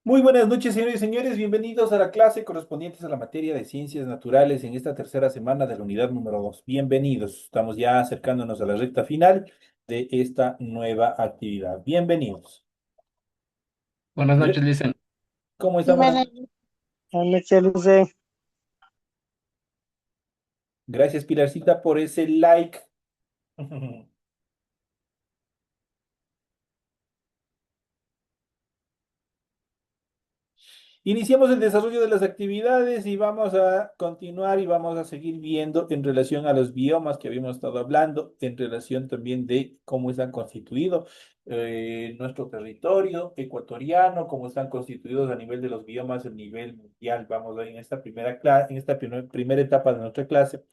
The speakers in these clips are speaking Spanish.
Muy buenas noches, señores y señores. Bienvenidos a la clase correspondiente a la materia de ciencias naturales en esta tercera semana de la unidad número 2. Bienvenidos. Estamos ya acercándonos a la recta final de esta nueva actividad. Bienvenidos. Buenas noches, Le- Licen. ¿Cómo están? Buenas noches, Luce. Gracias, Pilarcita, por ese like. Iniciamos el desarrollo de las actividades y vamos a continuar y vamos a seguir viendo en relación a los biomas que habíamos estado hablando, en relación también de cómo están constituidos nuestro territorio ecuatoriano, cómo están constituidos a nivel de los biomas a nivel mundial. Vamos a ver en esta primera clase, en esta primera etapa de nuestra clase.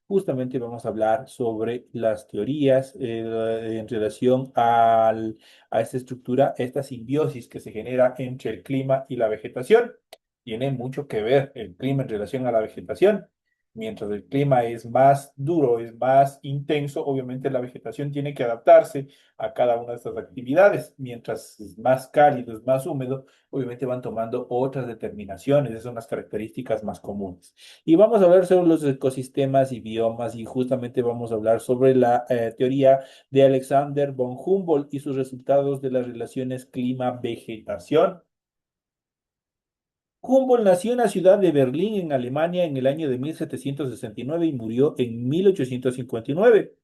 Justamente vamos a hablar sobre las teorías en relación a esta estructura, esta simbiosis que se genera entre el clima y la vegetación. Tiene mucho que ver el clima en relación a la vegetación. Mientras el clima es más duro, es más intenso, obviamente la vegetación tiene que adaptarse a cada una de estas actividades. Mientras es más cálido, es más húmedo, obviamente van tomando otras determinaciones. Esas son las características más comunes. Y vamos a hablar sobre los ecosistemas y biomas y justamente vamos a hablar sobre la teoría de Alexander von Humboldt y sus resultados de las relaciones clima-vegetación. Humboldt nació en la ciudad de Berlín, en Alemania, en el año de 1769 y murió en 1859.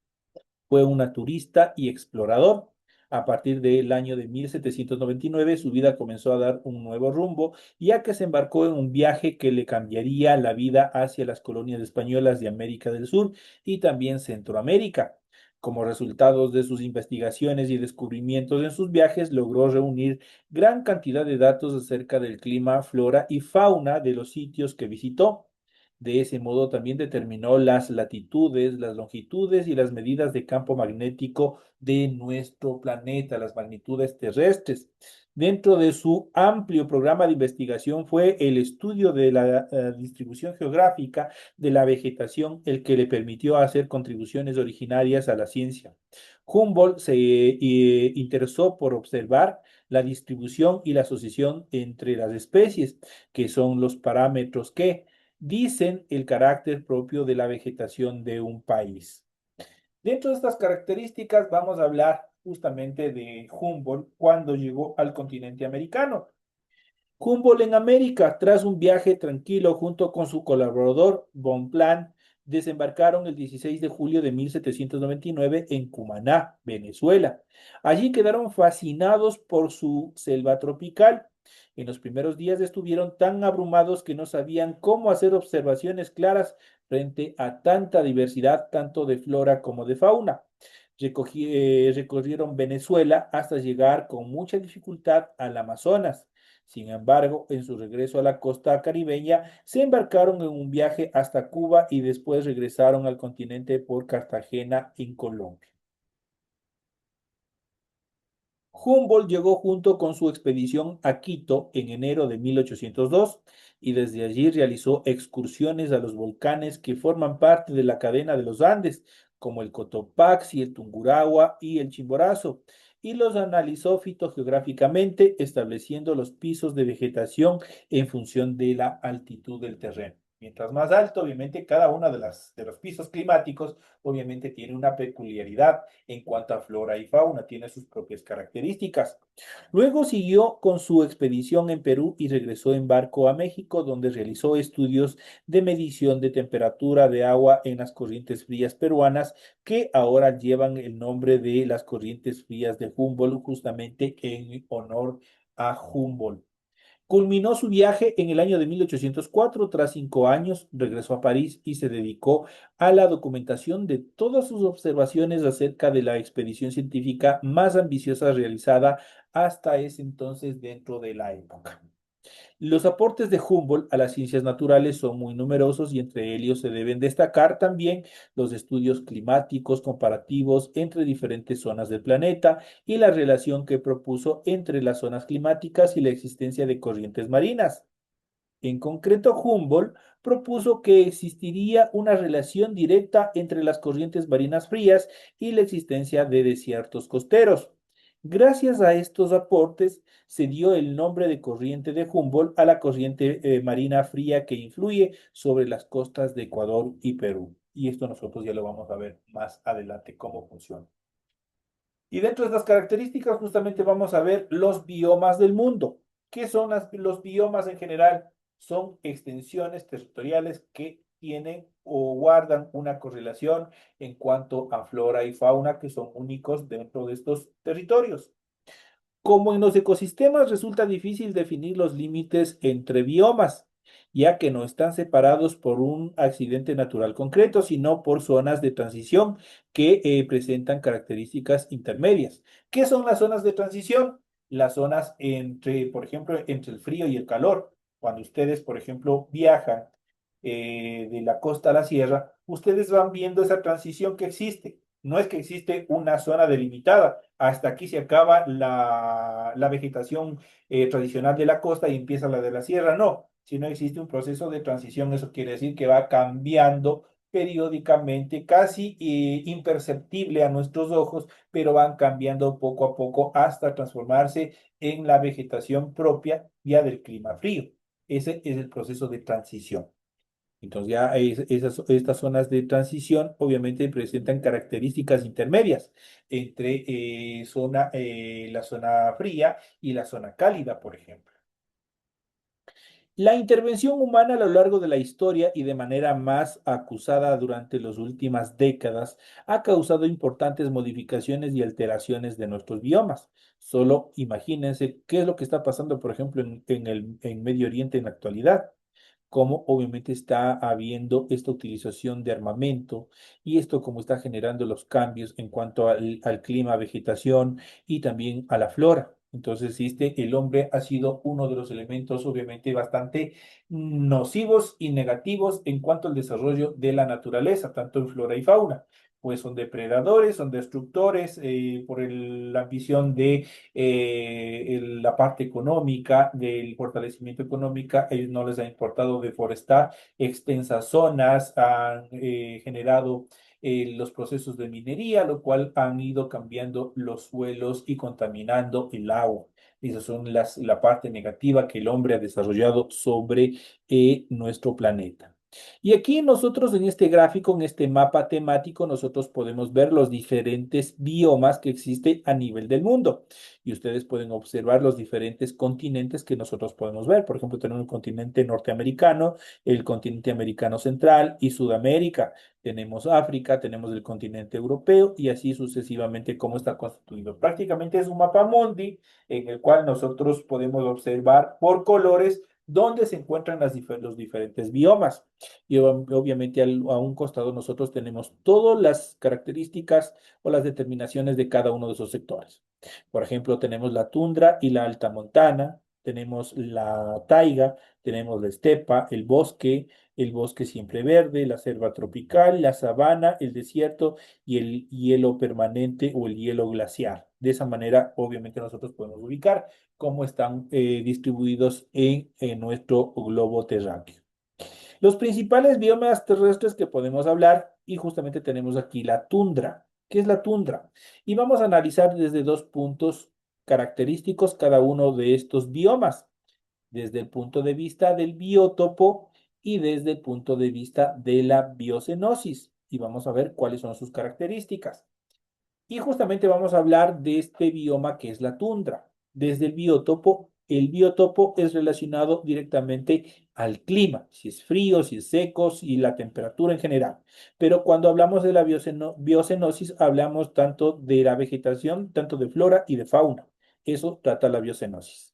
Fue un naturista y explorador. A partir del año de 1799, su vida comenzó a dar un nuevo rumbo, ya que se embarcó en un viaje que le cambiaría la vida hacia las colonias españolas de América del Sur y también Centroamérica. Como resultado de sus investigaciones y descubrimientos en sus viajes, logró reunir gran cantidad de datos acerca del clima, flora y fauna de los sitios que visitó. De ese modo también determinó las latitudes, las longitudes y las medidas de campo magnético de nuestro planeta, las magnitudes terrestres. Dentro de su amplio programa de investigación fue el estudio de la distribución geográfica de la vegetación el que le permitió hacer contribuciones originarias a la ciencia. Humboldt se interesó por observar la distribución y la asociación entre las especies, que son los parámetros que dicen el carácter propio de la vegetación de un país. Dentro de estas características vamos a hablar justamente de Humboldt cuando llegó al continente americano. Humboldt en América, tras un viaje tranquilo junto con su colaborador Bonpland, desembarcaron el 16 de julio de 1799 en Cumaná, Venezuela. Allí quedaron fascinados por su selva tropical. En los primeros días estuvieron tan abrumados que no sabían cómo hacer observaciones claras frente a tanta diversidad, tanto de flora como de fauna. Recorrieron Venezuela hasta llegar con mucha dificultad al Amazonas. Sin embargo, en su regreso a la costa caribeña, se embarcaron en un viaje hasta Cuba y después regresaron al continente por Cartagena, en Colombia. Humboldt llegó junto con su expedición a Quito en enero de 1802 y desde allí realizó excursiones a los volcanes que forman parte de la cadena de los Andes, como el Cotopaxi, el Tungurahua y el Chimborazo, y los analizó fitogeográficamente, estableciendo los pisos de vegetación en función de la altitud del terreno. Mientras más alto, obviamente, cada uno de los pisos climáticos, obviamente, tiene una peculiaridad en cuanto a flora y fauna, tiene sus propias características. Luego siguió con su expedición en Perú y regresó en barco a México, donde realizó estudios de medición de temperatura de agua en las corrientes frías peruanas, que ahora llevan el nombre de las corrientes frías de Humboldt, justamente en honor a Humboldt. Culminó su viaje en el año de 1804. Tras 5 años, regresó a París y se dedicó a la documentación de todas sus observaciones acerca de la expedición científica más ambiciosa realizada hasta ese entonces dentro de la época. Los aportes de Humboldt a las ciencias naturales son muy numerosos y entre ellos se deben destacar también los estudios climáticos comparativos entre diferentes zonas del planeta y la relación que propuso entre las zonas climáticas y la existencia de corrientes marinas. En concreto, Humboldt propuso que existiría una relación directa entre las corrientes marinas frías y la existencia de desiertos costeros. Gracias a estos aportes se dio el nombre de corriente de Humboldt a la corriente marina fría que influye sobre las costas de Ecuador y Perú. Y esto nosotros ya lo vamos a ver más adelante cómo funciona. Y dentro de estas características justamente vamos a ver los biomas del mundo. ¿Qué son los biomas en general? Son extensiones territoriales que tienen o guardan una correlación en cuanto a flora y fauna que son únicos dentro de estos territorios. Como en los ecosistemas resulta difícil definir los límites entre biomas, ya que no están separados por un accidente natural concreto, sino por zonas de transición que presentan características intermedias. ¿Qué son las zonas de transición? Las zonas entre, por ejemplo, entre el frío y el calor. Cuando ustedes, por ejemplo, viajan de la costa a la sierra, ustedes van viendo esa transición que existe. No es que existe una zona delimitada, hasta aquí se acaba la vegetación tradicional de la costa y empieza la de la sierra, no, sino existe un proceso de transición, eso quiere decir que va cambiando periódicamente, casi imperceptible a nuestros ojos, pero van cambiando poco a poco hasta transformarse en la vegetación propia ya del clima frío. Ese es el proceso de transición. Entonces ya estas zonas de transición obviamente presentan características intermedias entre la zona fría y la zona cálida, por ejemplo. La intervención humana a lo largo de la historia y de manera más acusada durante las últimas décadas ha causado importantes modificaciones y alteraciones de nuestros biomas. Solo imagínense qué es lo que está pasando, por ejemplo, en Medio Oriente en la actualidad, cómo obviamente está habiendo esta utilización de armamento y esto como está generando los cambios en cuanto al clima, vegetación y también a la flora. Entonces, el hombre ha sido uno de los elementos obviamente bastante nocivos y negativos en cuanto al desarrollo de la naturaleza, tanto en flora y fauna. Pues son depredadores, son destructores por la ambición de la parte económica, del fortalecimiento económico, a ellos no les ha importado deforestar extensas zonas, han generado los procesos de minería, lo cual han ido cambiando los suelos y contaminando el agua. Esas son la parte negativa que el hombre ha desarrollado sobre nuestro planeta. Y aquí nosotros en este gráfico, en este mapa temático, nosotros podemos ver los diferentes biomas que existen a nivel del mundo. Y ustedes pueden observar los diferentes continentes que nosotros podemos ver. Por ejemplo, tenemos el continente norteamericano, el continente americano central y Sudamérica. Tenemos África, tenemos el continente europeo y así sucesivamente cómo está constituido. Prácticamente es un mapa mundi en el cual nosotros podemos observar por colores dónde se encuentran los diferentes biomas. Y obviamente a un costado nosotros tenemos todas las características o las determinaciones de cada uno de esos sectores. Por ejemplo, tenemos la tundra y la alta montana, tenemos la taiga, tenemos la estepa, el bosque siempre verde, la selva tropical, la sabana, el desierto y el hielo permanente o el hielo glaciar. De esa manera, obviamente, nosotros podemos ubicar cómo están distribuidos en nuestro globo terráqueo. Los principales biomas terrestres que podemos hablar, y justamente tenemos aquí la tundra. ¿Qué es la tundra? Y vamos a analizar desde dos puntos característicos cada uno de estos biomas, desde el punto de vista del biótopo y desde el punto de vista de la biocenosis. Y vamos a ver cuáles son sus características. Y justamente vamos a hablar de este bioma que es la tundra. Desde el biotopo es relacionado directamente al clima, si es frío, si es seco, y la temperatura en general. Pero cuando hablamos de la biocenosis, hablamos tanto de la vegetación, tanto de flora y de fauna. Eso trata la biocenosis.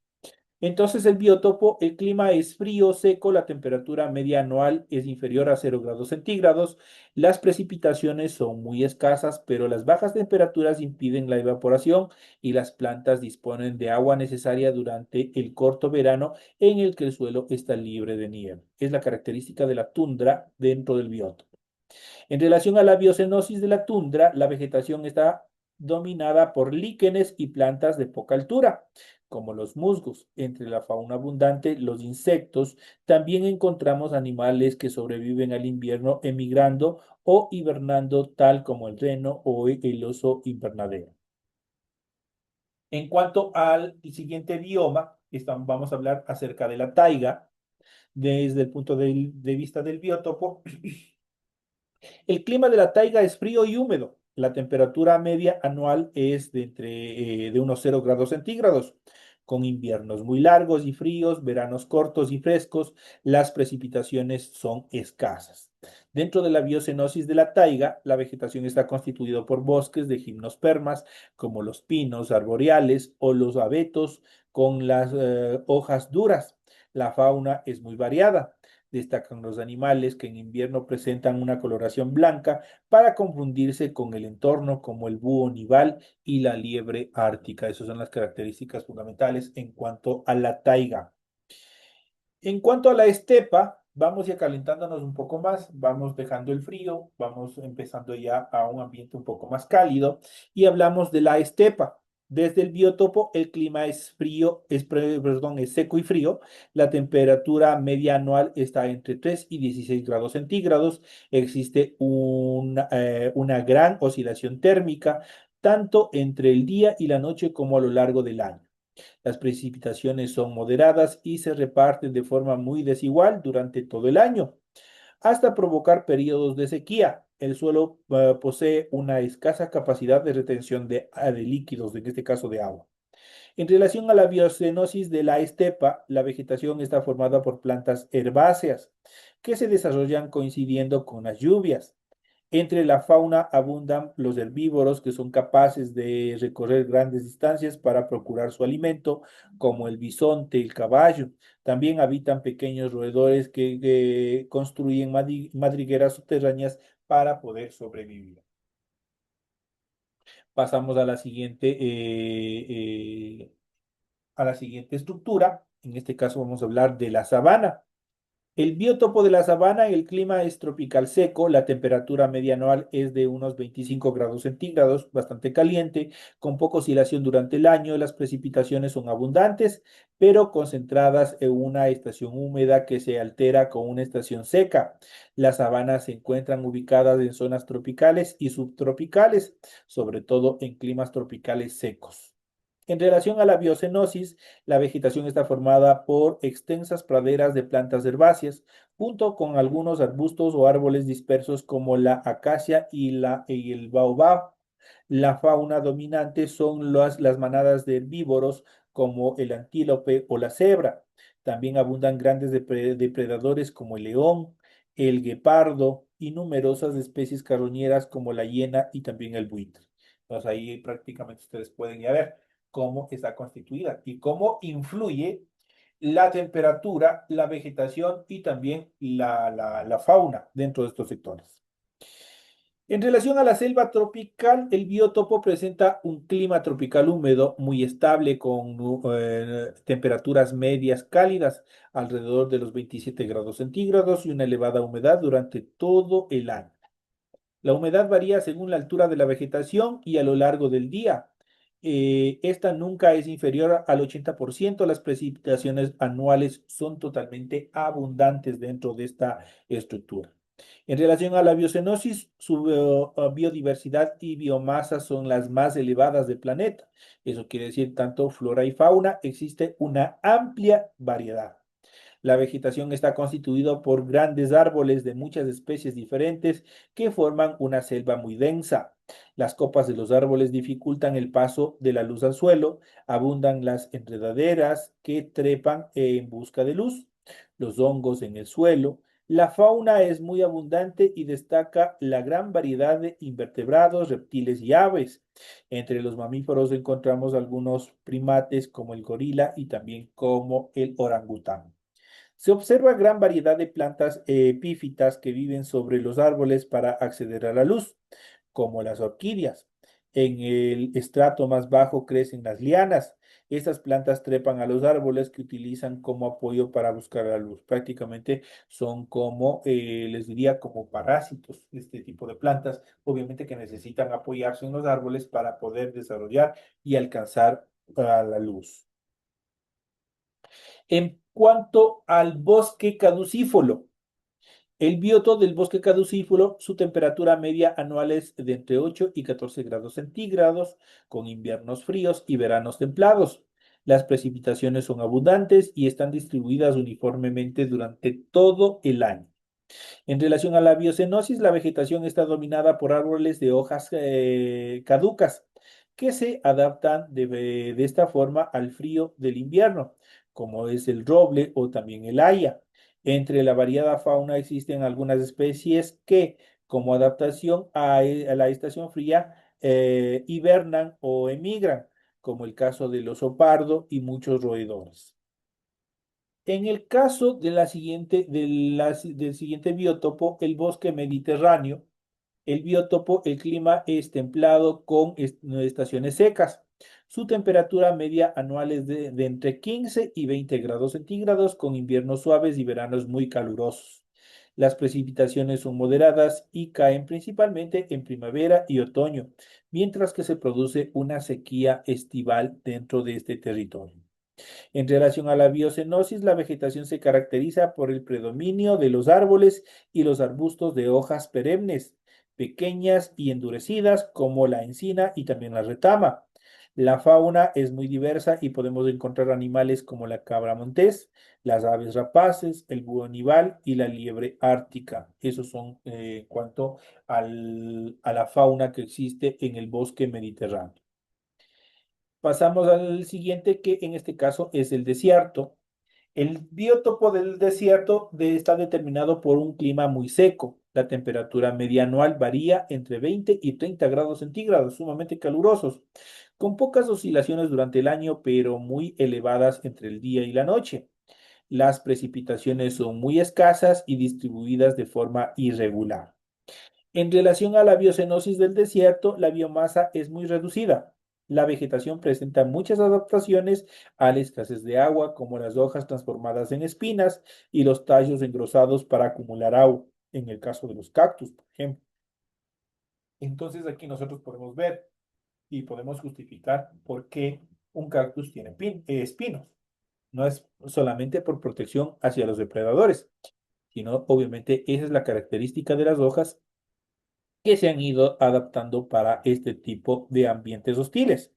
Entonces el biotopo, el clima es frío, seco, la temperatura media anual es inferior a 0 °C, las precipitaciones son muy escasas, pero las bajas temperaturas impiden la evaporación y las plantas disponen de agua necesaria durante el corto verano en el que el suelo está libre de nieve. Es la característica de la tundra dentro del biotopo. En relación a la biocenosis de la tundra, la vegetación está dominada por líquenes y plantas de poca altura, como los musgos. Entre la fauna abundante, los insectos, también encontramos animales que sobreviven al invierno emigrando o hibernando, tal como el reno o el oso invernadero. En cuanto al siguiente bioma, vamos a hablar acerca de la taiga desde el punto de vista del biótopo. El clima de la taiga es frío y húmedo. La temperatura media anual es de unos 0 grados centígrados, con inviernos muy largos y fríos, veranos cortos y frescos. Las precipitaciones son escasas. Dentro de la biocenosis de la taiga, la vegetación está constituida por bosques de gimnospermas, como los pinos arboreales o los abetos, con las hojas duras. La fauna es muy variada. Destacan los animales que en invierno presentan una coloración blanca para confundirse con el entorno, como el búho nival y la liebre ártica. Esas son las características fundamentales en cuanto a la taiga. En cuanto a la estepa, vamos ya calentándonos un poco más, vamos dejando el frío, vamos empezando ya a un ambiente un poco más cálido y hablamos de la estepa. Desde el biótopo, el clima es frío, perdón, es seco y frío. La temperatura media anual está entre 3 y 16 grados centígrados. Existe una gran oscilación térmica, tanto entre el día y la noche como a lo largo del año. Las precipitaciones son moderadas y se reparten de forma muy desigual durante todo el año, hasta provocar periodos de sequía. El suelo posee una escasa capacidad de retención de líquidos, en este caso de agua. En relación a la biocenosis de la estepa, la vegetación está formada por plantas herbáceas que se desarrollan coincidiendo con las lluvias. Entre la fauna abundan los herbívoros que son capaces de recorrer grandes distancias para procurar su alimento, como el bisonte, el caballo. También habitan pequeños roedores que construyen madrigueras subterráneas para poder sobrevivir. Pasamos a la siguiente estructura. En este caso vamos a hablar de la sabana. El biótopo de la sabana, el clima es tropical seco, la temperatura media anual es de unos 25 grados centígrados, bastante caliente, con poca oscilación durante el año. Las precipitaciones son abundantes, pero concentradas en una estación húmeda que se altera con una estación seca. Las sabanas se encuentran ubicadas en zonas tropicales y subtropicales, sobre todo en climas tropicales secos. En relación a la biocenosis, la vegetación está formada por extensas praderas de plantas herbáceas, junto con algunos arbustos o árboles dispersos como la acacia y el baobab. La fauna dominante son las manadas de herbívoros como el antílope o la cebra. También abundan grandes depredadores como el león, el guepardo y numerosas especies carroñeras como la hiena y también el buitre. Entonces ahí prácticamente ustedes pueden ya ver cómo está constituida y cómo influye la temperatura, la vegetación y también la fauna dentro de estos sectores. En relación a la selva tropical, el biotopo presenta un clima tropical húmedo muy estable con temperaturas medias cálidas alrededor de los 27 grados centígrados y una elevada humedad durante todo el año. La humedad varía según la altura de la vegetación y a lo largo del día. Esta nunca es inferior al 80%. Las precipitaciones anuales son totalmente abundantes dentro de esta estructura. En relación a la biocenosis, su biodiversidad y biomasa son las más elevadas del planeta. Eso quiere decir, tanto flora y fauna, existe una amplia variedad. La vegetación está constituida por grandes árboles de muchas especies diferentes que forman una selva muy densa. Las copas de los árboles dificultan el paso de la luz al suelo, abundan las enredaderas que trepan en busca de luz, los hongos en el suelo. La fauna es muy abundante y destaca la gran variedad de invertebrados, reptiles y aves. Entre los mamíferos encontramos algunos primates como el gorila y también como el orangután. Se observa gran variedad de plantas epífitas que viven sobre los árboles para acceder a la luz, como las orquídeas. En el estrato más bajo crecen las lianas. Estas plantas trepan a los árboles que utilizan como apoyo para buscar la luz. Prácticamente son como, les diría, como parásitos, este tipo de plantas, obviamente que necesitan apoyarse en los árboles para poder desarrollar y alcanzar a la luz. En cuanto al bosque caducífolo, El bioto del bosque caducífero, su temperatura media anual es de entre 8 y 14 grados centígrados, con inviernos fríos y veranos templados. Las precipitaciones son abundantes y están distribuidas uniformemente durante todo el año. En relación a la biocenosis, la vegetación está dominada por árboles de hojas caducas que se adaptan de esta forma al frío del invierno, como es el roble o también el haya. Entre la variada fauna existen algunas especies que, como adaptación a la estación fría, hibernan o emigran, como el caso del oso pardo y muchos roedores. En el caso de del siguiente biótopo, el bosque mediterráneo, el biótopo, el clima es templado con estaciones secas. Su temperatura media anual es de entre 15 y 20 grados centígrados, con inviernos suaves y veranos muy calurosos. Las precipitaciones son moderadas y caen principalmente en primavera y otoño, mientras que se produce una sequía estival dentro de este territorio. En relación a la biocenosis, la vegetación se caracteriza por el predominio de los árboles y los arbustos de hojas perennes, pequeñas y endurecidas, como la encina y también la retama. La fauna es muy diversa y podemos encontrar animales como la cabra montés, las aves rapaces, el búho nival y la liebre ártica. Esos son en cuanto a la fauna que existe en el bosque mediterráneo. Pasamos al siguiente, que en este caso es el desierto. El biótopo del desierto está determinado por un clima muy seco. La temperatura media anual varía entre 20 y 30 grados centígrados, sumamente calurosos, con pocas oscilaciones durante el año, pero muy elevadas entre el día y la noche. Las precipitaciones son muy escasas y distribuidas de forma irregular. En relación a la biocenosis del desierto, la biomasa es muy reducida. La vegetación presenta muchas adaptaciones a la escasez de agua, como las hojas transformadas en espinas y los tallos engrosados para acumular agua, en el caso de los cactus, por ejemplo. Entonces aquí nosotros podemos ver y podemos justificar por qué un cactus tiene espinos. No es solamente por protección hacia los depredadores, sino obviamente esa es la característica de las hojas que se han ido adaptando para este tipo de ambientes hostiles.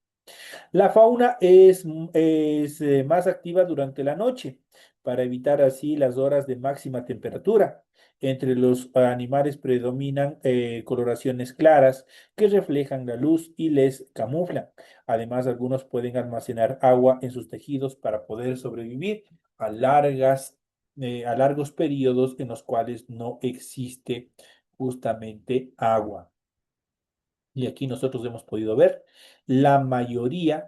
La fauna es más activa durante la noche para evitar así las horas de máxima temperatura. Entre los animales predominan coloraciones claras que reflejan la luz y les camuflan. Además, algunos pueden almacenar agua en sus tejidos para poder sobrevivir a largos periodos en los cuales no existe justamente agua. Y aquí nosotros hemos podido ver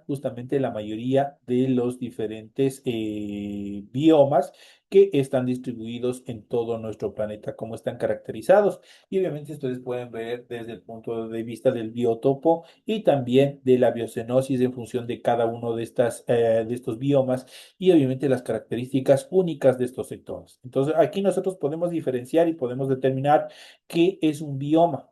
justamente la mayoría de los diferentes biomas que están distribuidos en todo nuestro planeta, cómo están caracterizados. Y obviamente ustedes pueden ver desde el punto de vista del biotopo y también de la biocenosis en función de cada uno de estos biomas y obviamente las características únicas de estos sectores. Entonces, aquí nosotros podemos diferenciar y podemos determinar qué es un bioma.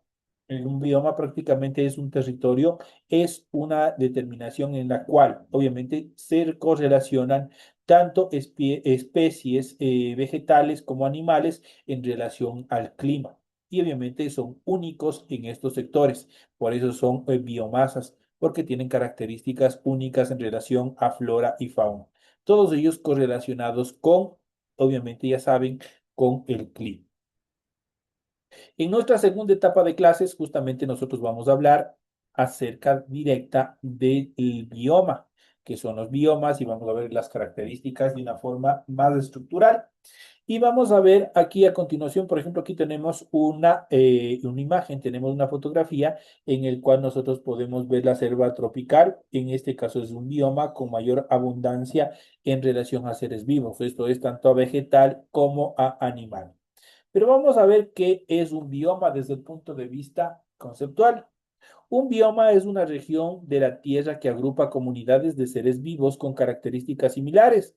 Un bioma prácticamente es un territorio, es una determinación en la cual obviamente se correlacionan tanto especies vegetales como animales en relación al clima. Y obviamente son únicos en estos sectores, por eso son biomasas, porque tienen características únicas en relación a flora y fauna. Todos ellos correlacionados con, obviamente ya saben, con el clima. En nuestra segunda etapa de clases, justamente nosotros vamos a hablar acerca directa del bioma, que son los biomas, y vamos a ver las características de una forma más estructural. Y vamos a ver aquí a continuación, por ejemplo, aquí tenemos una imagen, tenemos una fotografía en el cual nosotros podemos ver la selva tropical. En este caso es un bioma con mayor abundancia en relación a seres vivos. Esto es tanto a vegetal como a animal. Pero vamos a ver qué es un bioma desde el punto de vista conceptual. Un bioma es una región de la Tierra que agrupa comunidades de seres vivos con características similares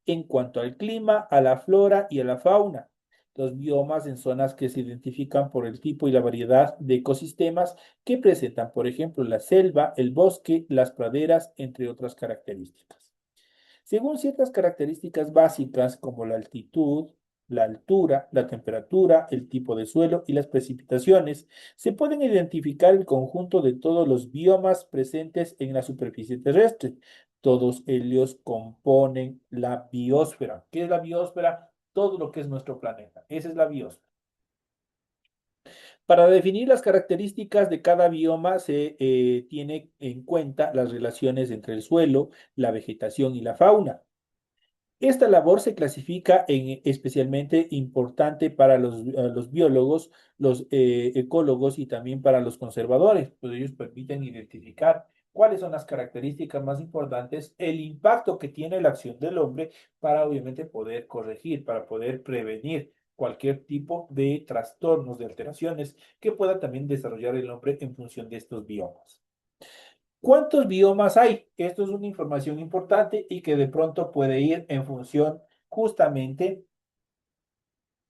en cuanto al clima, a la flora y a la fauna. Los biomas en zonas que se identifican por el tipo y la variedad de ecosistemas que presentan, por ejemplo, la selva, el bosque, las praderas, entre otras características. Según ciertas características básicas como la altitud, la altura, la temperatura, el tipo de suelo y las precipitaciones, se pueden identificar el conjunto de todos los biomas presentes en la superficie terrestre. Todos ellos componen la biosfera. ¿Qué es la biosfera? Todo lo que es nuestro planeta. Esa es la biosfera. Para definir las características de cada bioma se tiene en cuenta las relaciones entre el suelo, la vegetación y la fauna. Esta labor se clasifica en especialmente importante para los biólogos, los ecólogos y también para los conservadores, pues ellos permiten identificar cuáles son las características más importantes, el impacto que tiene la acción del hombre para obviamente poder corregir, para poder prevenir cualquier tipo de trastornos, de alteraciones que pueda también desarrollar el hombre en función de estos biomas. ¿Cuántos biomas hay? Esto es una información importante y que de pronto puede ir en función justamente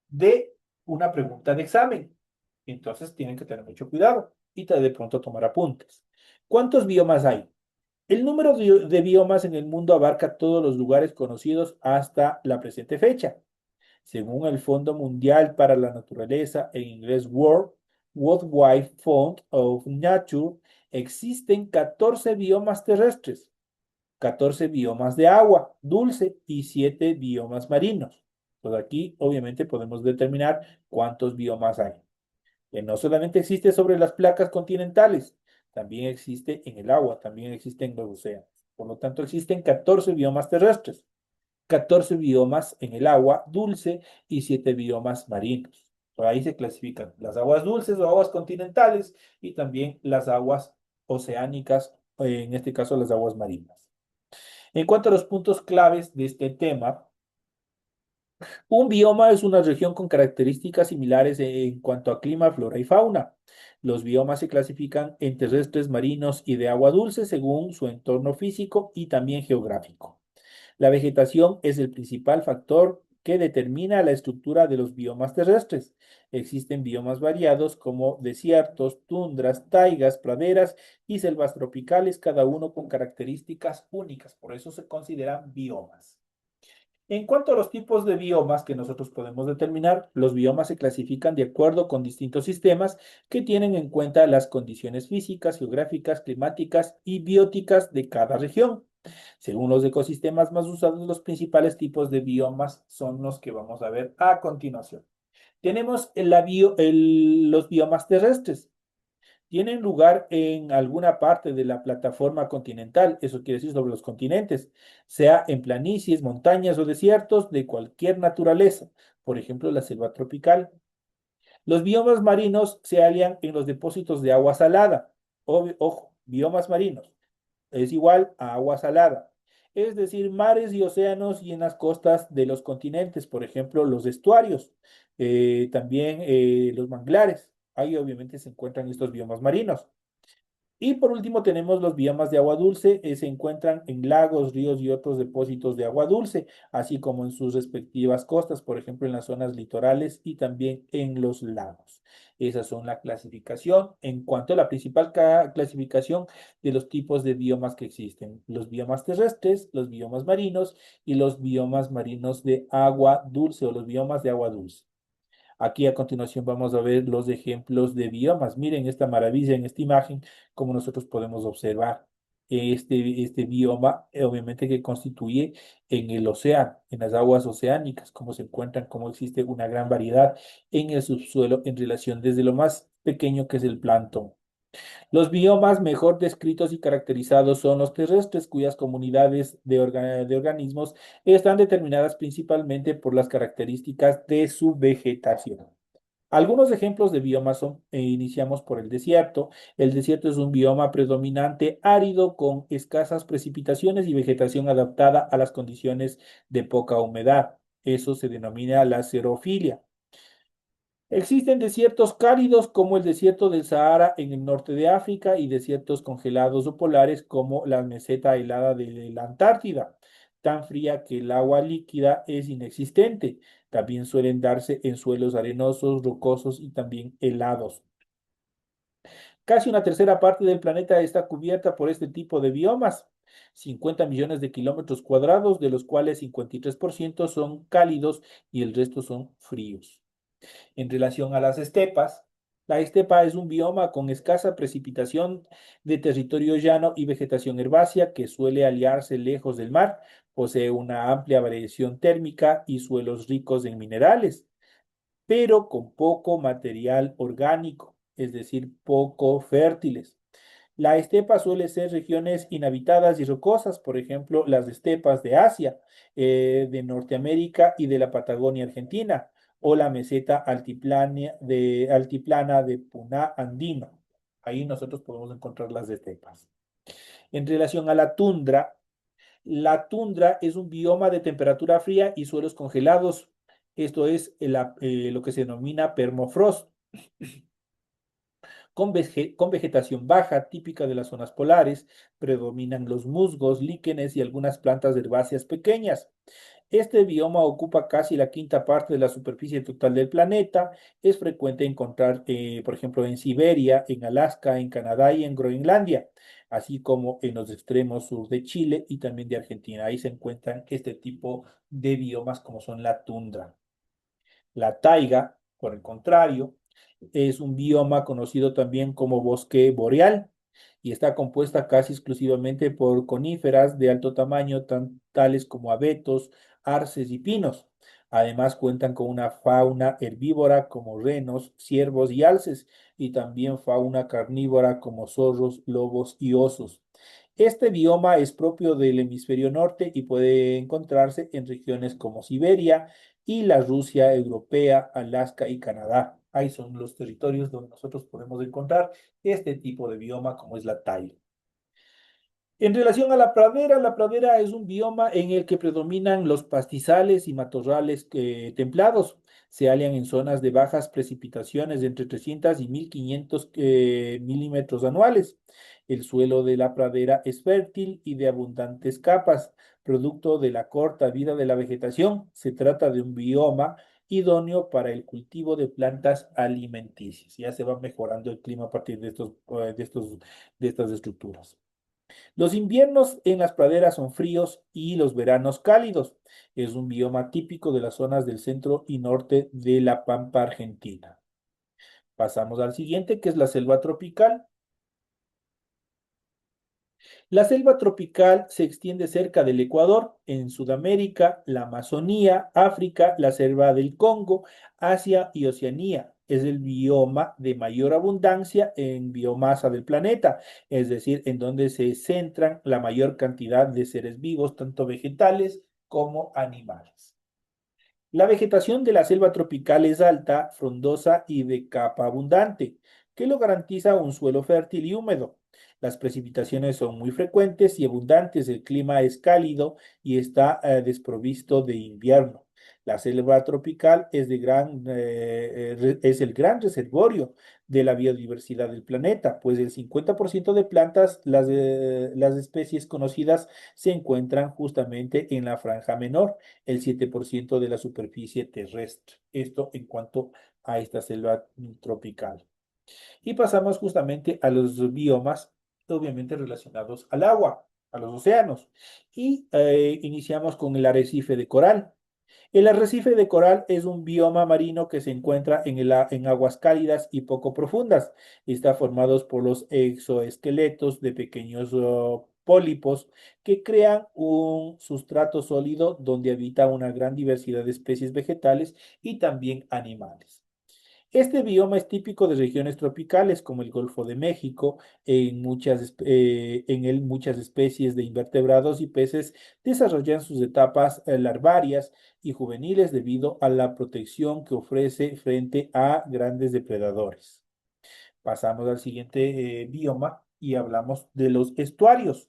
de una pregunta de examen. Entonces tienen que tener mucho cuidado y de pronto tomar apuntes. ¿Cuántos biomas hay? El número de biomas en el mundo abarca todos los lugares conocidos hasta la presente fecha. Según el Fondo Mundial para la Naturaleza, en inglés World Wide Fund of Nature, existen 14 biomas terrestres, 14 biomas de agua dulce y 7 biomas marinos. Pues aquí obviamente podemos determinar cuántos biomas hay. Que no solamente existe sobre las placas continentales, también existe en el agua, también existe en los océanos. Por lo tanto, existen 14 biomas terrestres, 14 biomas en el agua dulce y 7 biomas marinos. Por ahí se clasifican las aguas dulces o aguas continentales y también las aguas oceánicas, en este caso las aguas marinas. En cuanto a los puntos claves de este tema, un bioma es una región con características similares en cuanto a clima, flora y fauna. Los biomas se clasifican en terrestres, marinos y de agua dulce según su entorno físico y también geográfico. La vegetación es el principal factor que determina la estructura de los biomas terrestres. Existen biomas variados como desiertos, tundras, taigas, praderas y selvas tropicales, cada uno con características únicas. Por eso se consideran biomas. En cuanto a los tipos de biomas que nosotros podemos determinar, los biomas se clasifican de acuerdo con distintos sistemas que tienen en cuenta las condiciones físicas, geográficas, climáticas y bióticas de cada región. Según los ecosistemas más usados, los principales tipos de biomas son los que vamos a ver a continuación. Tenemos los biomas terrestres. Tienen lugar en alguna parte de la plataforma continental, eso quiere decir sobre los continentes, sea en planicies, montañas o desiertos de cualquier naturaleza, por ejemplo, la selva tropical. Los biomas marinos se hallan en los depósitos de agua salada. Ojo, biomas marinos es igual a agua salada. Es decir, mares y océanos y en las costas de los continentes, por ejemplo, los estuarios, también los manglares. Ahí obviamente se encuentran estos biomas marinos. Y por último tenemos los biomas de agua dulce, se encuentran en lagos, ríos y otros depósitos de agua dulce, así como en sus respectivas costas, por ejemplo en las zonas litorales y también en los lagos. Esas son la clasificación. En cuanto a la principal clasificación de los tipos de biomas que existen, los biomas terrestres, los biomas marinos y los biomas marinos de agua dulce o los biomas de agua dulce. Aquí a continuación vamos a ver los ejemplos de biomas. Miren esta maravilla en esta imagen, como nosotros podemos observar este bioma, obviamente que constituye en el océano, en las aguas oceánicas, cómo se encuentran, cómo existe una gran variedad en el subsuelo en relación desde lo más pequeño que es el plancton. Los biomas mejor descritos y caracterizados son los terrestres, cuyas comunidades de organismos están determinadas principalmente por las características de su vegetación. Algunos ejemplos de biomas son, iniciamos por el desierto. El desierto es un bioma predominante árido con escasas precipitaciones y vegetación adaptada a las condiciones de poca humedad. Eso se denomina la xerofilia. Existen desiertos cálidos como el desierto del Sahara en el norte de África y desiertos congelados o polares como la meseta helada de la Antártida, tan fría que el agua líquida es inexistente. También suelen darse en suelos arenosos, rocosos y también helados. Casi una tercera parte del planeta está cubierta por este tipo de biomas. 50 millones de kilómetros cuadrados, de los cuales 53% son cálidos y el resto son fríos. En relación a las estepas, la estepa es un bioma con escasa precipitación de territorio llano y vegetación herbácea que suele aliarse lejos del mar. Posee una amplia variación térmica y suelos ricos en minerales, pero con poco material orgánico, es decir, poco fértiles. La estepa suele ser regiones inhabitadas y rocosas, por ejemplo, las estepas de Asia, de Norteamérica y de la Patagonia Argentina, o la meseta altiplana de Puná andino. Ahí nosotros podemos encontrar las estepas. En relación a la tundra es un bioma de temperatura fría y suelos congelados. Esto es lo que se denomina permafrost con vegetación baja, típica de las zonas polares, predominan los musgos, líquenes y algunas plantas herbáceas pequeñas. Este bioma ocupa casi la quinta parte de la superficie total del planeta. Es frecuente encontrar, por ejemplo, en Siberia, en Alaska, en Canadá y en Groenlandia, así como en los extremos sur de Chile y también de Argentina. Ahí se encuentran este tipo de biomas como son la tundra. La taiga, por el contrario, es un bioma conocido también como bosque boreal y está compuesta casi exclusivamente por coníferas de alto tamaño, tales como abetos, arces y pinos. Además cuentan con una fauna herbívora como renos, ciervos y alces, y también fauna carnívora como zorros, lobos y osos. Este bioma es propio del hemisferio norte y puede encontrarse en regiones como Siberia y la Rusia europea, Alaska y Canadá. Ahí son los territorios donde nosotros podemos encontrar este tipo de bioma como es la taiga. En relación a la pradera es un bioma en el que predominan los pastizales y matorrales templados. Se hallan en zonas de bajas precipitaciones de entre 300 y 1500 milímetros anuales. El suelo de la pradera es fértil y de abundantes capas, producto de la corta vida de la vegetación. Se trata de un bioma idóneo para el cultivo de plantas alimenticias. Ya se va mejorando el clima a partir de estas estructuras. Los inviernos en las praderas son fríos y los veranos cálidos. Es un bioma típico de las zonas del centro y norte de la Pampa Argentina. Pasamos al siguiente, que es la selva tropical. La selva tropical se extiende cerca del Ecuador, en Sudamérica, la Amazonía, África, la selva del Congo, Asia y Oceanía. Es el bioma de mayor abundancia en biomasa del planeta, es decir, en donde se centran la mayor cantidad de seres vivos, tanto vegetales como animales. La vegetación de la selva tropical es alta, frondosa y de capa abundante, que lo garantiza un suelo fértil y húmedo. Las precipitaciones son muy frecuentes y abundantes, el clima es cálido y está desprovisto de invierno. La selva tropical es el gran reservorio de la biodiversidad del planeta, pues el 50% de plantas, las especies conocidas, se encuentran justamente en la franja menor, el 7% de la superficie terrestre. Esto en cuanto a esta selva tropical. Y pasamos justamente a los biomas, obviamente relacionados al agua, a los océanos. Y iniciamos con el arrecife de coral. El arrecife de coral es un bioma marino que se encuentra en aguas cálidas y poco profundas. Está formado por los exoesqueletos de pequeños pólipos que crean un sustrato sólido donde habita una gran diversidad de especies vegetales y también animales. Este bioma es típico de regiones tropicales como el Golfo de México. En él muchas especies de invertebrados y peces desarrollan sus etapas larvarias y juveniles debido a la protección que ofrece frente a grandes depredadores. Pasamos al siguiente bioma y hablamos de los estuarios.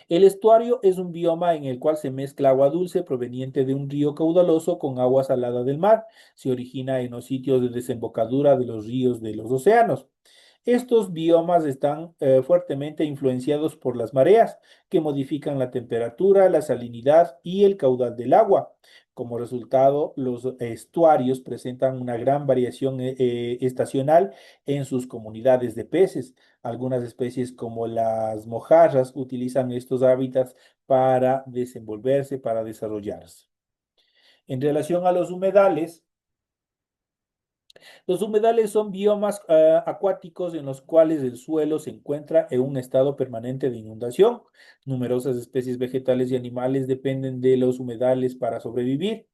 El estuario es un bioma en el cual se mezcla agua dulce proveniente de un río caudaloso con agua salada del mar. Se origina en los sitios de desembocadura de los ríos de los océanos. Estos biomas están fuertemente influenciados por las mareas, que modifican la temperatura, la salinidad y el caudal del agua. Como resultado, los estuarios presentan una gran variación estacional en sus comunidades de peces. Algunas especies como las mojarras utilizan estos hábitats para desenvolverse, para desarrollarse. En relación a los humedales son biomas acuáticos en los cuales el suelo se encuentra en un estado permanente de inundación. Numerosas especies vegetales y animales dependen de los humedales para sobrevivir.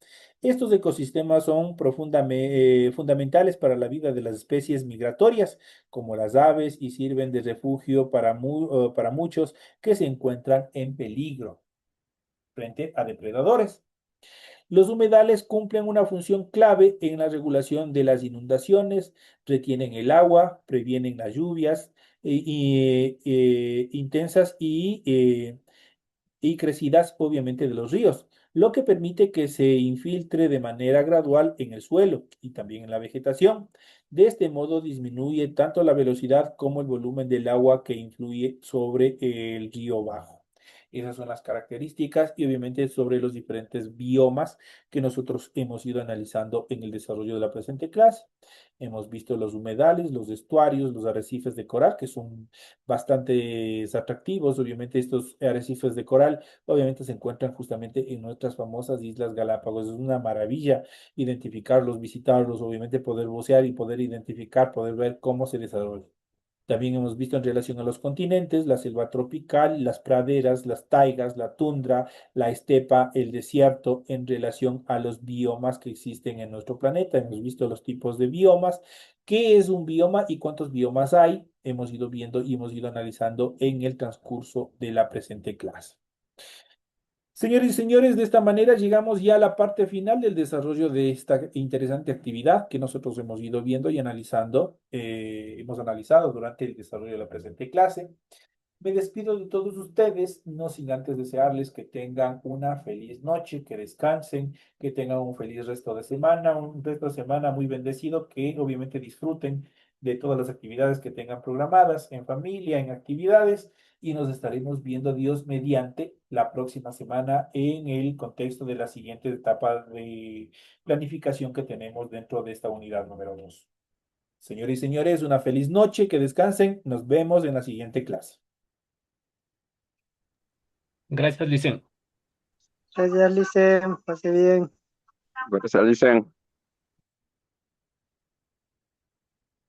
Estos ecosistemas son fundamentales para la vida de las especies migratorias, como las aves, y sirven de refugio para muchos que se encuentran en peligro frente a depredadores. Los humedales cumplen una función clave en la regulación de las inundaciones, retienen el agua, previenen las lluvias intensas y crecidas, obviamente, de los ríos, lo que permite que se infiltre de manera gradual en el suelo y también en la vegetación. De este modo disminuye tanto la velocidad como el volumen del agua que influye sobre el río bajo. Esas son las características y obviamente sobre los diferentes biomas que nosotros hemos ido analizando en el desarrollo de la presente clase. Hemos visto los humedales, los estuarios, los arrecifes de coral, que son bastante atractivos. Obviamente estos arrecifes de coral, obviamente se encuentran justamente en nuestras famosas Islas Galápagos. Es una maravilla identificarlos, visitarlos, obviamente poder bucear y poder identificar, poder ver cómo se desarrolla. También hemos visto en relación a los continentes, la selva tropical, las praderas, las taigas, la tundra, la estepa, el desierto, en relación a los biomas que existen en nuestro planeta. Hemos visto los tipos de biomas, qué es un bioma y cuántos biomas hay. Hemos ido viendo y hemos ido analizando en el transcurso de la presente clase. Señores y señores, de esta manera llegamos ya a la parte final del desarrollo de esta interesante actividad que nosotros hemos ido viendo y analizando, hemos analizado durante el desarrollo de la presente clase. Me despido de todos ustedes, no sin antes desearles que tengan una feliz noche, que descansen, que tengan un feliz resto de semana, un resto de semana muy bendecido, que obviamente disfruten de todas las actividades que tengan programadas en familia, en actividades, y nos estaremos viendo Dios mediante la próxima semana en el contexto de la siguiente etapa de planificación que tenemos dentro de esta unidad número 2. Señores y señores, una feliz noche, que descansen, nos vemos en la siguiente clase. Gracias, Licen. Gracias, Lice. Pase bien. Gracias, dicen.